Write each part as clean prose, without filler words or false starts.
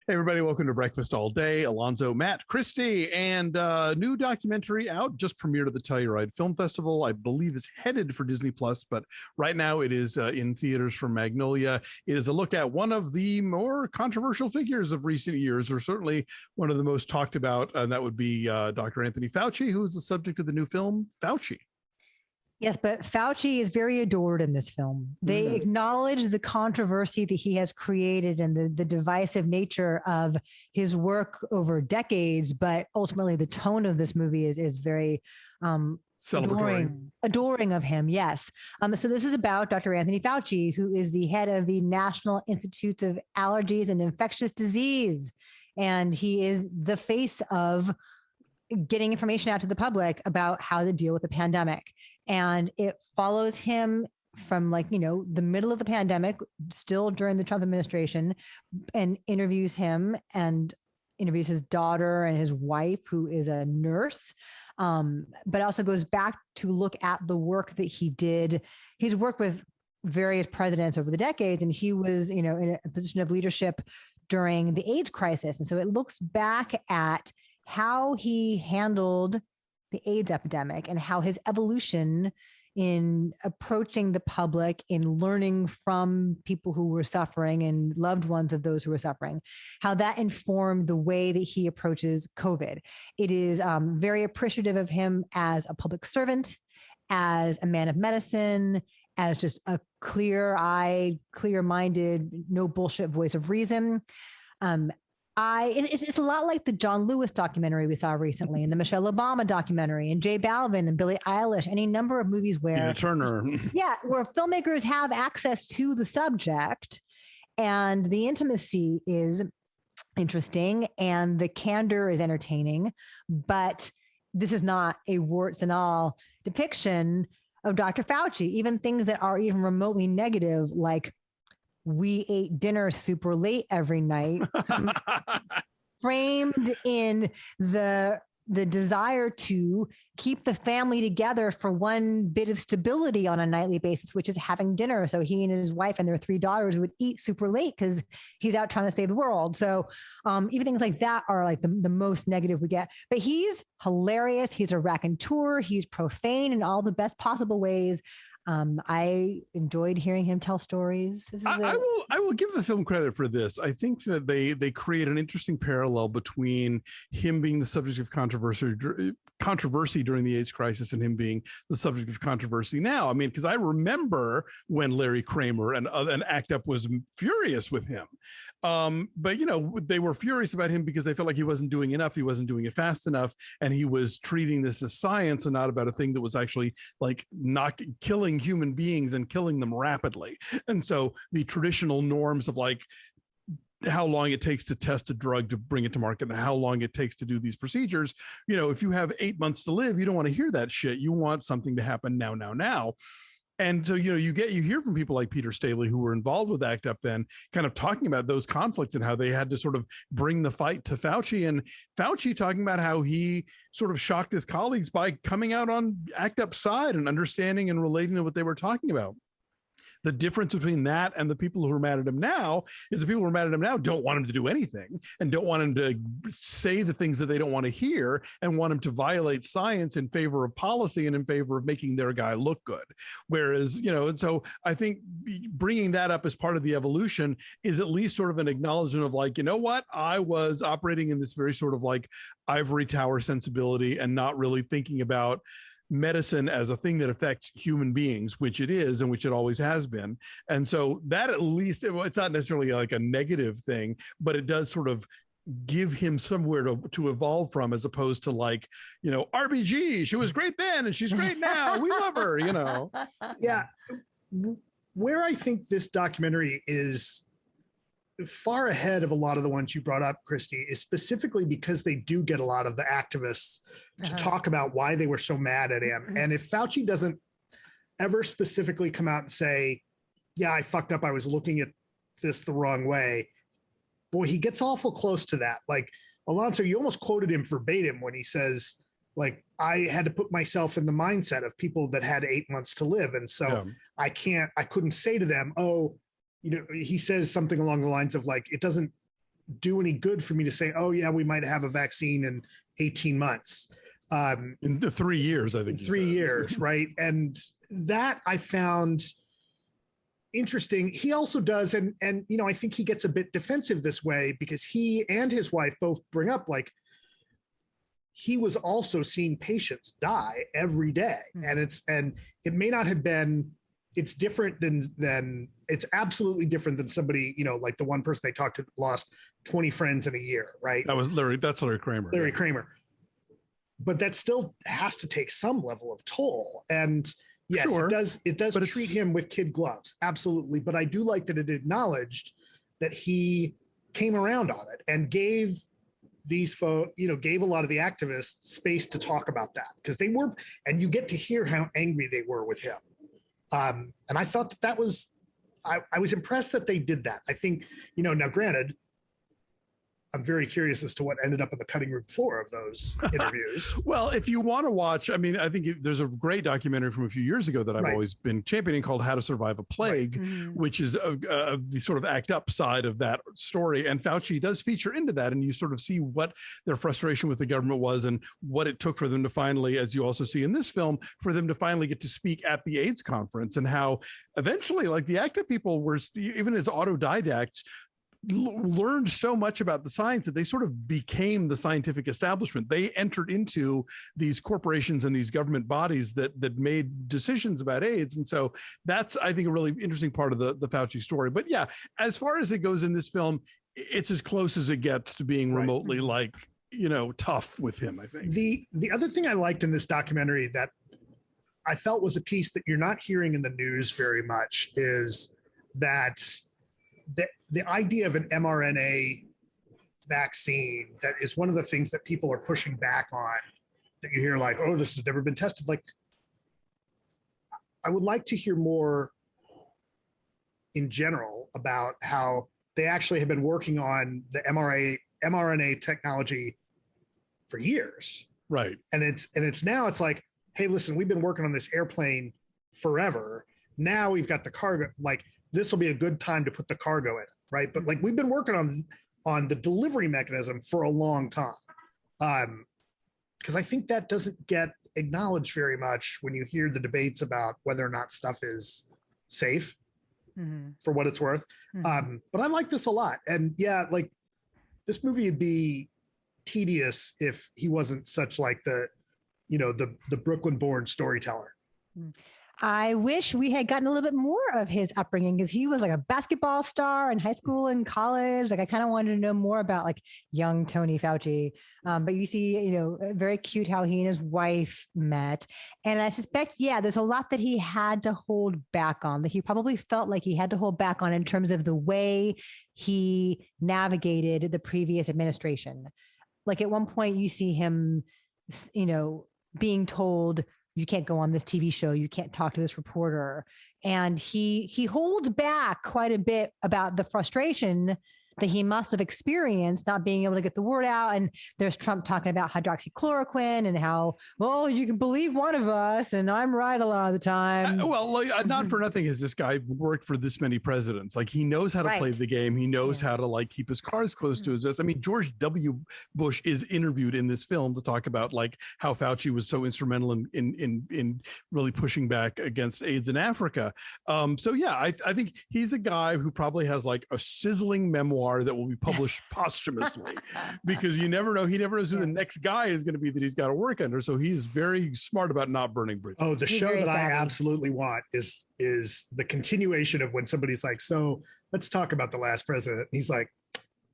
Hey everybody, welcome to Breakfast All Day. Alonso, Matt, Christy, and new documentary out, just premiered at the Telluride Film Festival. I believe is headed for Disney Plus, but right now it is in theaters for Magnolia. It is a look at one of the more controversial figures of recent years, or certainly one of the most talked about, and that would be Dr. Anthony Fauci, who is the subject of the new film, Fauci. Yes, but Fauci is very adored in this film. They acknowledge the controversy that he has created and the divisive nature of his work over decades, but ultimately the tone of this movie is very adoring of him. Yes. So this is about Dr. Anthony Fauci, who is the head of the National Institute of Allergies and Infectious Disease. And he is the face of getting information out to the public about how to deal with the pandemic. And it follows him from the middle of the pandemic, still during the Trump administration, and interviews him and interviews his daughter and his wife, who is a nurse. But also goes back to look at the work that he did. He's worked with various presidents over the decades, and he was, in a position of leadership during the AIDS crisis. And so it looks back at how he handled the AIDS epidemic and how his evolution in approaching the public, in learning from people who were suffering and loved ones of those who were suffering, how that informed the way that he approaches COVID. It is very appreciative of him as a public servant, as a man of medicine, as just a clear-eyed, clear-minded, no bullshit voice of reason. It's a lot like the John Lewis documentary we saw recently, and the Michelle Obama documentary, and J Balvin and Billie Eilish, any number of movies where Tina Turner, where filmmakers have access to the subject, and the intimacy is interesting and the candor is entertaining, but this is not a warts and all depiction of Dr. Fauci. Even things that are even remotely negative, like we ate dinner super late every night, framed in the desire to keep the family together for one bit of stability on a nightly basis, which is having dinner. So he and his wife and their 3 daughters would eat super late because he's out trying to save the world. So even things like that are like the most negative we get. But he's hilarious. He's a raconteur. He's profane in all the best possible ways. I enjoyed hearing him tell stories. I will give the film credit for this. I think that they create an interesting parallel between him being the subject of controversy during the AIDS crisis and him being the subject of controversy now. I mean, because I remember when Larry Kramer and ACT UP was furious with him. But they were furious about him because they felt like he wasn't doing enough. He wasn't doing it fast enough. And he was treating this as science and not about a thing that was actually like not killing human beings and killing them rapidly. And so the traditional norms of like how long it takes to test a drug to bring it to market and how long it takes to do these procedures, if you have 8 months to live, you don't want to hear that shit. You want something to happen now. And so, you hear from people like Peter Staley, who were involved with ACT UP then, kind of talking about those conflicts and how they had to sort of bring the fight to Fauci, and Fauci talking about how he sort of shocked his colleagues by coming out on ACT UP's side and understanding and relating to what they were talking about. The difference between that and the people who are mad at him now is the people who are mad at him now don't want him to do anything and don't want him to say the things that they don't want to hear and want him to violate science in favor of policy and in favor of making their guy look good. Whereas, and so I think bringing that up as part of the evolution is at least sort of an acknowledgement of like, what? I was operating in this very sort of like ivory tower sensibility and not really thinking about medicine as a thing that affects human beings, which it is and which it always has been. And so that at least, it's not necessarily like a negative thing, but it does sort of give him somewhere to evolve from, as opposed to like, RBG, she was great then and she's great now. We love her, Yeah. Where I think this documentary is far ahead of a lot of the ones you brought up, Christy, is specifically because they do get a lot of the activists to talk about why they were so mad at him. And if Fauci doesn't ever specifically come out and say, yeah, I fucked up, I was looking at this the wrong way, boy, he gets awful close to that. Like, Alonso, you almost quoted him verbatim when he says, like, I had to put myself in the mindset of people that had 8 months to live. And so I couldn't say to them, he says something along the lines of like, it doesn't do any good for me to say, oh yeah, we might have a vaccine in 18 months. In the 3 years, I think. 3 years, right? And that I found interesting. He also does, and you know, I think he gets a bit defensive this way because he and his wife both bring up like he was also seeing patients die every day, and it may not have been. It's different than it's absolutely different than somebody, you know, like the one person they talked to lost 20 friends in a year, right? That's Larry Kramer. Larry Kramer. But that still has to take some level of toll. And yes, sure, it does treat him with kid gloves. Absolutely. But I do like that it acknowledged that he came around on it and gave these folks, you know, gave a lot of the activists space to talk about that because they were, and you get to hear how angry they were with him. And I thought that was, I was impressed that they did that. I think, you know, now granted, I'm very curious as to what ended up on the cutting room floor of those interviews. Well, if you want to watch, I mean, I think there's a great documentary from a few years ago that I've always been championing called How to Survive a Plague, which is the sort of act up side of that story. And Fauci does feature into that. And you sort of see what their frustration with the government was and what it took for them to finally, as you also see in this film, for them to finally get to speak at the AIDS conference and how eventually, like the ACT UP people were, even as autodidacts, learned so much about the science that they sort of became the scientific establishment. They entered into these corporations and these government bodies that made decisions about AIDS. And so that's, I think, a really interesting part of the Fauci story. But yeah, as far as it goes in this film, it's as close as it gets to being remotely like, you know, tough with him, I think. The other thing I liked in this documentary that I felt was a piece that you're not hearing in the news very much is that the idea of an mRNA vaccine, that is one of the things that people are pushing back on, that you hear like, oh, this has never been tested. Like, I would like to hear more in general about how they actually have been working on the mRNA technology for years. Right. And it's now it's like, hey, listen, we've been working on this airplane forever. Now we've got the cargo, like, this will be a good time to put the cargo in, right? But like we've been working on the delivery mechanism for a long time. Because I think that doesn't get acknowledged very much when you hear the debates about whether or not stuff is safe for what it's worth. But I like this a lot. And yeah, like this movie would be tedious if he wasn't such like the Brooklyn-born storyteller. I wish we had gotten a little bit more of his upbringing because he was like a basketball star in high school and college. Like I kind of wanted to know more about like young Tony Fauci. But you see, you know, very cute how he and his wife met. And I suspect, yeah, there's a lot that he had to hold back on, that he probably felt like he had to hold back on in terms of the way he navigated the previous administration. Like at one point you see him, you know, being told, you can't go on this TV show. You can't talk to this reporter. And he holds back quite a bit about the frustration that he must have experienced not being able to get the word out. And there's Trump talking about hydroxychloroquine and how, well, you can believe one of us and I'm right a lot of the time. Not for nothing has this guy worked for this many presidents. Like he knows how to play the game. He knows how to like keep his cards close to his vest. I mean, George W. Bush is interviewed in this film to talk about like how Fauci was so instrumental in really pushing back against AIDS in Africa. So yeah, I think he's a guy who probably has like a sizzling memoir that will be published posthumously because you never know. He never knows who the next guy is going to be that he's got to work under. So he's very smart about not burning bridges. Oh, the show that I absolutely want is the continuation of when somebody's like, so let's talk about the last president. He's like,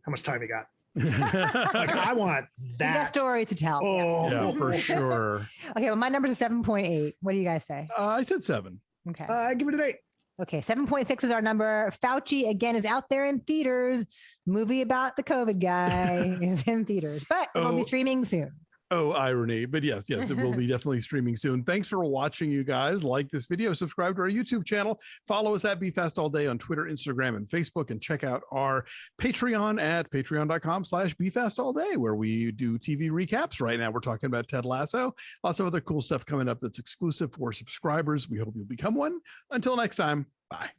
how much time you got? Like I want that. He's got a story to tell. Oh, yeah, for sure. Okay, well, my number's a 7.8. What do you guys say? I said 7. Okay. I give it an 8. Okay, 7.6 is our number. Fauci, again, is out there in theaters. Movie about the COVID guy is in theaters, but it will be streaming soon. Oh, irony. But yes, it will be definitely streaming soon. Thanks for watching, you guys. Like this video, subscribe to our YouTube channel, follow us at BeFastAllDay on Twitter, Instagram, and Facebook, and check out our Patreon at patreon.com/BeFastAllDay, where we do TV recaps. Right now, we're talking about Ted Lasso. Lots of other cool stuff coming up that's exclusive for subscribers. We hope you'll become one. Until next time, bye.